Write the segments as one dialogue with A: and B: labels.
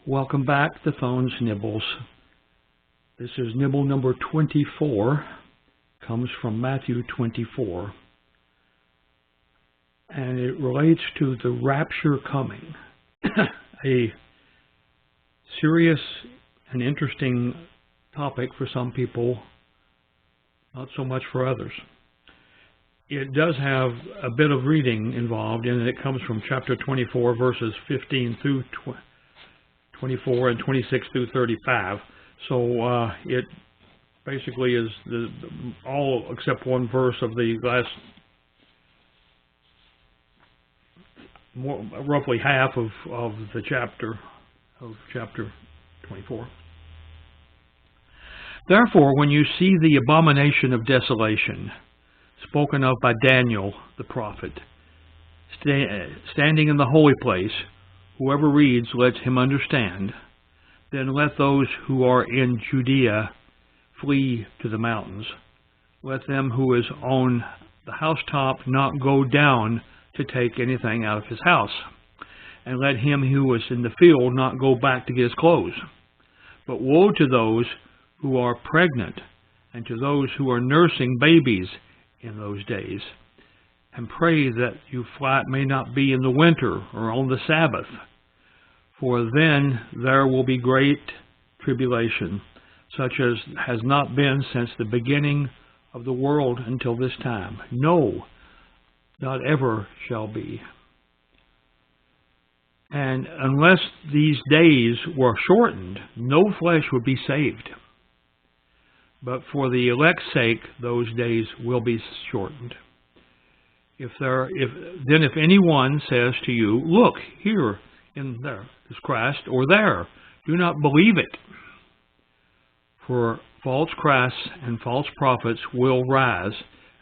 A: Welcome back to Thone's Nibbles. This is nibble number 24. Comes from Matthew 24. And it relates to the Rapture Coming. A serious and interesting topic for some people, not so much for others. It does have a bit of reading involved in it. It comes from chapter 24, verses 15 through 24 and 26 through 35. So it basically is all except one verse of the last, roughly half of the chapter 24. Therefore, when you see the abomination of desolation, spoken of by Daniel the prophet, standing in the holy place, whoever reads, let him understand. Then let those who are in Judea flee to the mountains. Let them who is on the housetop not go down to take anything out of his house. And let him who is in the field not go back to get his clothes. But woe to those who are pregnant and to those who are nursing babies in those days. And pray that you flight may not be in the winter or on the Sabbath, for then there will be great tribulation, such as has not been since the beginning of the world until this time. No, not ever shall be. And unless these days were shortened, no flesh would be saved. But for the elect's sake, those days will be shortened. If anyone says to you, look, here in there is Christ, or there, do not believe it. For false Christs and false prophets will rise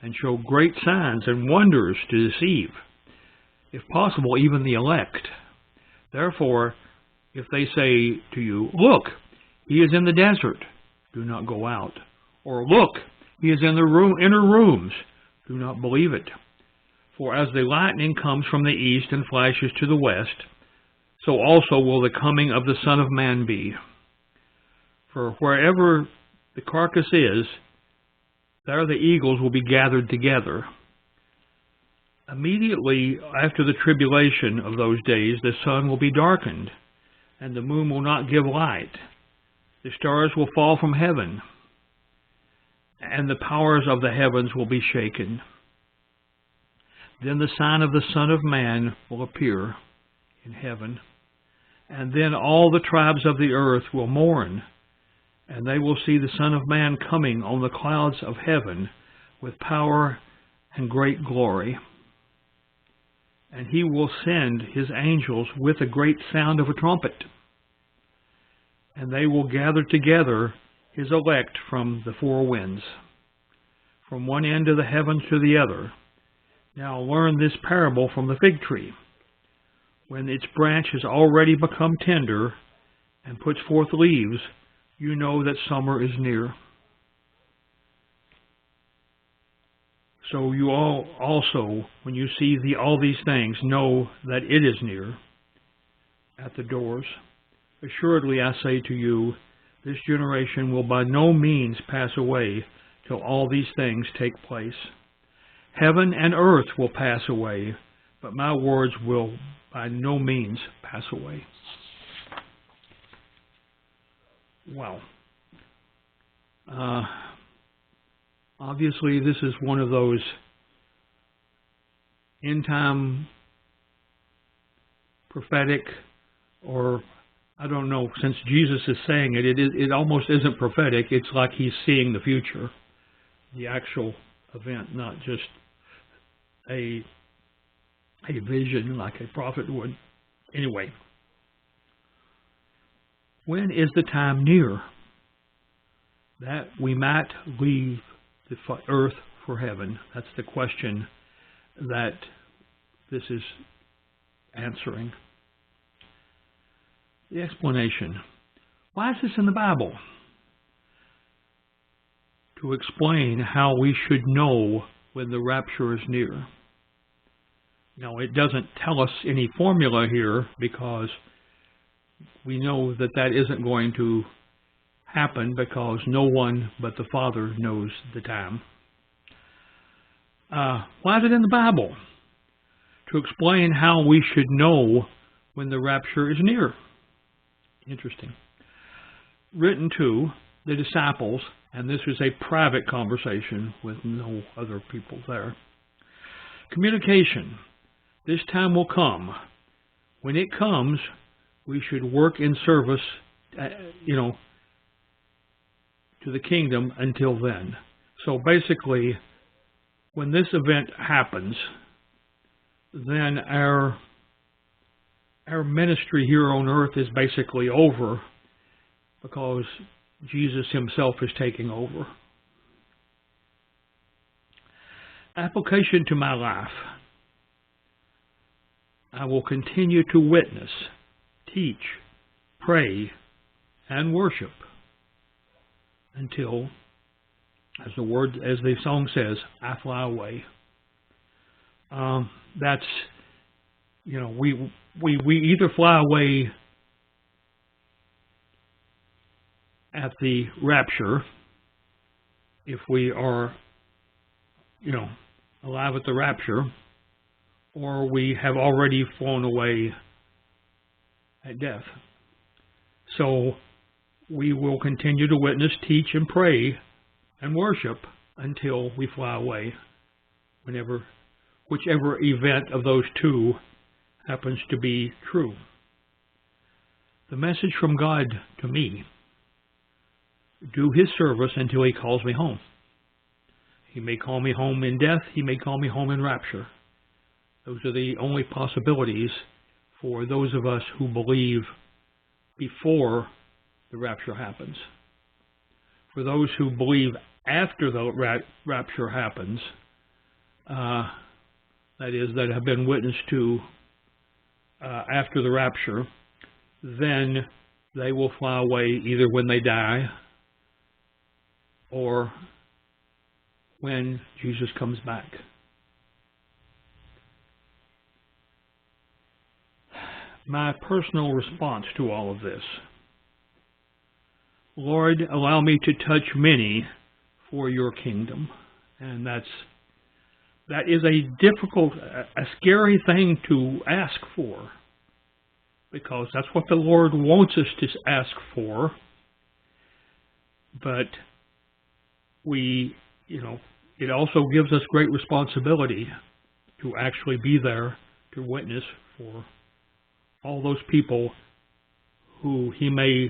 A: and show great signs and wonders to deceive, if possible, even the elect. Therefore, if they say to you, look, he is in the desert, do not go out. Or look, he is in the inner rooms, do not believe it. For as the lightning comes from the east and flashes to the west, so also will the coming of the Son of Man be. For wherever the carcass is, there the eagles will be gathered together. Immediately after the tribulation of those days, the sun will be darkened, and the moon will not give light. The stars will fall from heaven, and the powers of the heavens will be shaken. Then the sign of the Son of Man will appear in heaven, and then all the tribes of the earth will mourn, and they will see the Son of Man coming on the clouds of heaven with power and great glory. And he will send his angels with a great sound of a trumpet, and they will gather together his elect from the four winds, from one end of the heavens to the other. Now learn this parable from the fig tree. When its branch has already become tender and puts forth leaves, you know that summer is near. So you all also, when you see all these things, know that it is near, at the doors. Assuredly, I say to you, this generation will by no means pass away till all these things take place. Heaven and earth will pass away, but my words will by no means pass away. Wow. Obviously, this is one of those end-time prophetic, or I don't know, since Jesus is saying it, it almost isn't prophetic. It's like he's seeing the future, the actual event, not just a vision like a prophet would. Anyway, when is the time near that we might leave the earth for heaven? That's the question that this is answering. The explanation. Why is this in the Bible? To explain how we should know when the rapture is near. Now, it doesn't tell us any formula here because we know that that isn't going to happen because no one but the Father knows the time. Why is it in the Bible? To explain how we should know when the rapture is near. Interesting. Written to the disciples, and this is a private conversation with no other people there. Communication. This time will come. When it comes, we should work in service, to the kingdom until then. So basically, when this event happens, then our ministry here on earth is basically over because Jesus himself is taking over. Application to my life. I will continue to witness, teach, pray, and worship until, as the song says, I fly away. That's, we either fly away at the rapture, if we are, alive at the rapture, or we have already flown away at death. So we will continue to witness, teach, and pray, and worship until we fly away, whichever event of those two happens to be true. The message from God to me: do his service until he calls me home. He may call me home in death, he may call me home in rapture. Those are the only possibilities for those of us who believe before the rapture happens. For those who believe after the rapture happens, that is, that have been witnessed to after the rapture, then they will fly away either when they die or when Jesus comes back. My personal response to all of this: Lord, allow me to touch many for your kingdom. And that is a difficult, a scary thing to ask for, because that's what the Lord wants us to ask for. But it also gives us great responsibility to actually be there to witness for all those people who he may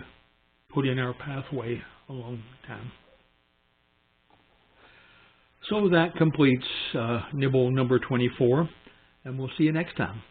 A: put in our pathway along time. So that completes nibble number 24, and we'll see you next time.